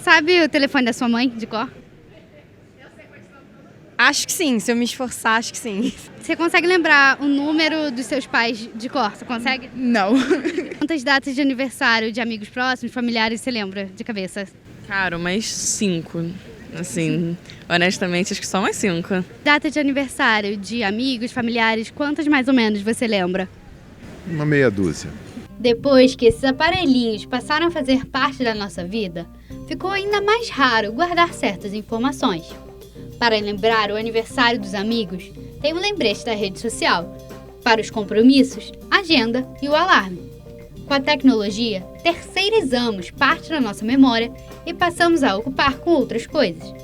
sabe o telefone da sua mãe de cor? Acho que sim, se eu me esforçar, acho que sim. Você consegue lembrar o número dos seus pais de cor? Você consegue? Não. Quantas datas de aniversário de amigos próximos, familiares, você lembra de cabeça? Cara, umas 5. Assim, honestamente, acho que só umas 5. Data de aniversário de amigos, familiares, quantas mais ou menos você lembra? Uma meia dúzia. Depois que esses aparelhinhos passaram a fazer parte da nossa vida, ficou ainda mais raro guardar certas informações. Para lembrar o aniversário dos amigos, tem um lembrete da rede social. Para os compromissos, a agenda e o alarme. Com a tecnologia, terceirizamos parte da nossa memória e passamos a ocupar com outras coisas.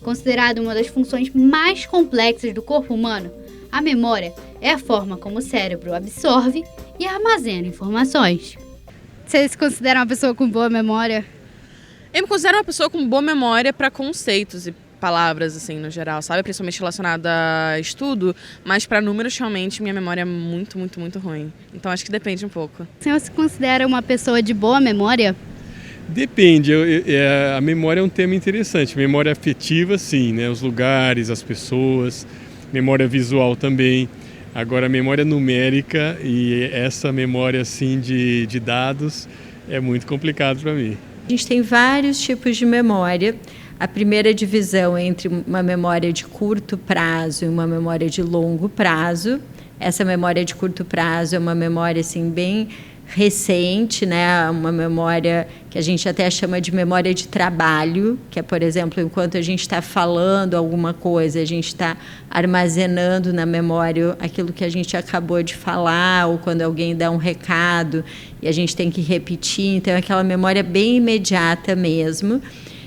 Considerada uma das funções mais complexas do corpo humano, a memória é a forma como o cérebro absorve e armazena informações. Você se considera uma pessoa com boa memória? Eu me considero uma pessoa com boa memória para conceitos e palavras, assim, no geral, sabe? Principalmente relacionada a estudo, mas para números, realmente, minha memória é muito, muito, muito ruim. Então, acho que depende um pouco. Você se considera uma pessoa de boa memória? Depende, a memória é um tema interessante. Memória afetiva, sim, né? Os lugares, as pessoas, memória visual também. Agora, a memória numérica e essa memória, assim, de dados é muito complicado para mim. A gente tem vários tipos de memória. A primeira divisão entre uma memória de curto prazo e uma memória de longo prazo. Essa memória de curto prazo é uma memória assim, bem recente, né? Uma memória que a gente até chama de memória de trabalho, que é, por exemplo, enquanto a gente está falando alguma coisa, a gente está armazenando na memória aquilo que a gente acabou de falar, ou quando alguém dá um recado e a gente tem que repetir. Então, é aquela memória bem imediata mesmo.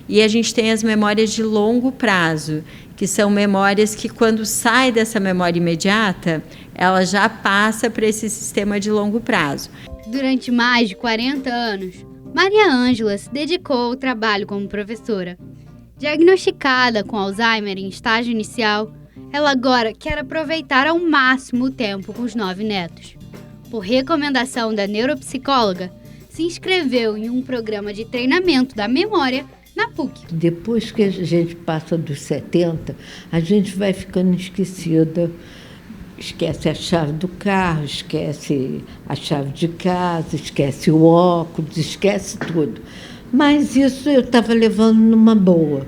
E a gente tem as memórias de longo prazo, que são memórias que, quando sai dessa memória imediata, ela já passa para esse sistema de longo prazo. Durante mais de 40 anos, Maria Ângela se dedicou ao trabalho como professora. Diagnosticada com Alzheimer em estágio inicial, ela agora quer aproveitar ao máximo o tempo com os 9 netos. Por recomendação da neuropsicóloga, se inscreveu em um programa de treinamento da memória na PUC. Depois que a gente passa dos 70, a gente vai ficando esquecida. Esquece a chave do carro, esquece a chave de casa, esquece o óculos, esquece tudo. Mas isso eu estava levando numa boa.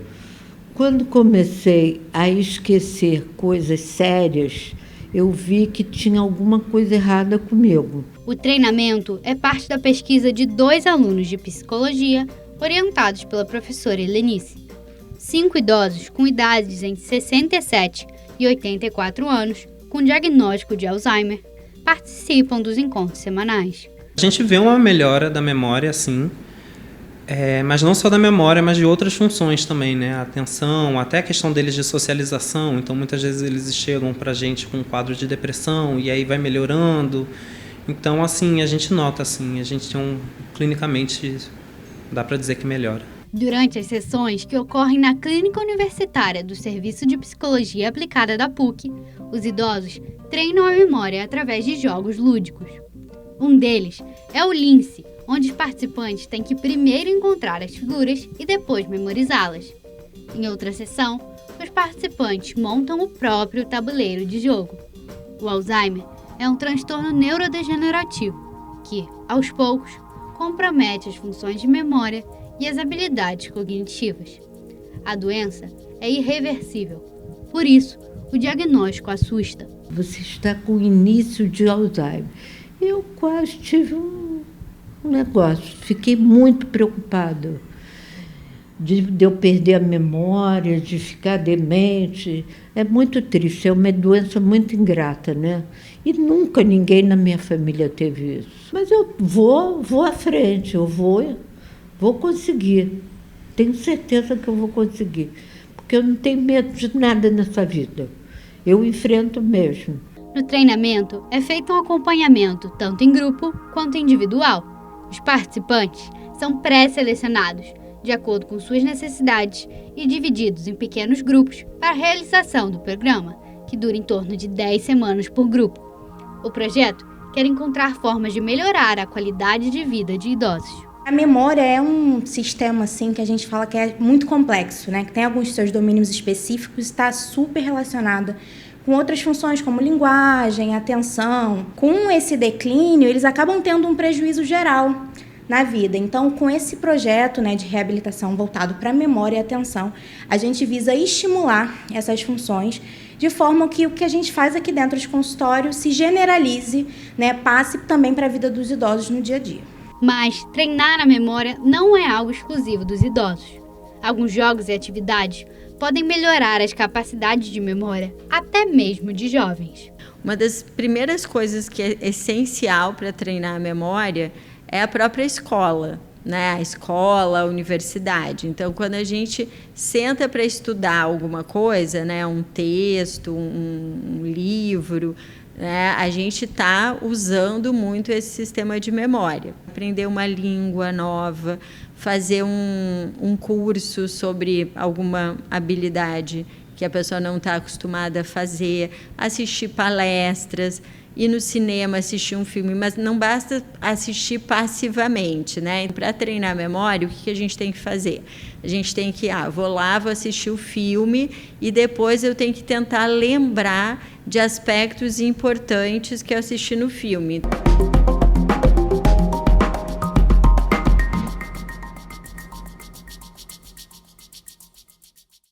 Quando comecei a esquecer coisas sérias, eu vi que tinha alguma coisa errada comigo. O treinamento é parte da pesquisa de 2 alunos de psicologia orientados pela professora Helenice. 5 idosos com idades entre 67 e 84 anos, com diagnóstico de Alzheimer, participam dos encontros semanais. A gente vê uma melhora da memória, sim, mas não só da memória, mas de outras funções também, né? A atenção, até a questão deles de socialização. Então, muitas vezes eles chegam para a gente com um quadro de depressão e aí vai melhorando. Então, assim, a gente nota, assim, a gente tem clinicamente, dá para dizer que melhora. Durante as sessões que ocorrem na Clínica Universitária do Serviço de Psicologia Aplicada da PUC, os idosos treinam a memória através de jogos lúdicos. Um deles é o Lince, onde os participantes têm que primeiro encontrar as figuras e depois memorizá-las. Em outra sessão, os participantes montam o próprio tabuleiro de jogo. O Alzheimer é um transtorno neurodegenerativo que, aos poucos, compromete as funções de memória e as habilidades cognitivas. A doença é irreversível, por isso, o diagnóstico assusta. Você está com o início de Alzheimer. Eu quase tive um negócio, fiquei muito preocupada de eu perder a memória, de ficar demente. É muito triste, é uma doença muito ingrata, né? E nunca ninguém na minha família teve isso. Mas eu vou à frente, eu vou conseguir. Tenho certeza que eu vou conseguir, porque eu não tenho medo de nada nessa vida. Eu enfrento mesmo. No treinamento, é feito um acompanhamento tanto em grupo quanto individual. Os participantes são pré-selecionados, de acordo com suas necessidades, e divididos em pequenos grupos para a realização do programa, que dura em torno de 10 semanas por grupo. O projeto quer encontrar formas de melhorar a qualidade de vida de idosos. A memória é um sistema assim que a gente fala que é muito complexo, né? Que tem alguns seus domínios específicos e está super relacionada com outras funções como linguagem, atenção. Com esse declínio, eles acabam tendo um prejuízo geral na vida. Então, com esse projeto, né, de reabilitação voltado para a memória e atenção, a gente visa estimular essas funções de forma que o que a gente faz aqui dentro de consultório se generalize, né, passe também para a vida dos idosos no dia a dia. Mas treinar a memória não é algo exclusivo dos idosos. Alguns jogos e atividades podem melhorar as capacidades de memória, até mesmo de jovens. Uma das primeiras coisas que é essencial para treinar a memória é a própria escola, né? A escola, a universidade. Então, quando a gente senta para estudar alguma coisa, né? Um texto, um livro, né? A gente está usando muito esse sistema de memória. Aprender uma língua nova, fazer um curso sobre alguma habilidade que a pessoa não está acostumada a fazer, assistir palestras, ir no cinema, assistir um filme, mas não basta assistir passivamente, né? Para treinar a memória, o que a gente tem que fazer? A gente tem que, vou lá, vou assistir o filme e depois eu tenho que tentar lembrar de aspectos importantes que eu assisti no filme.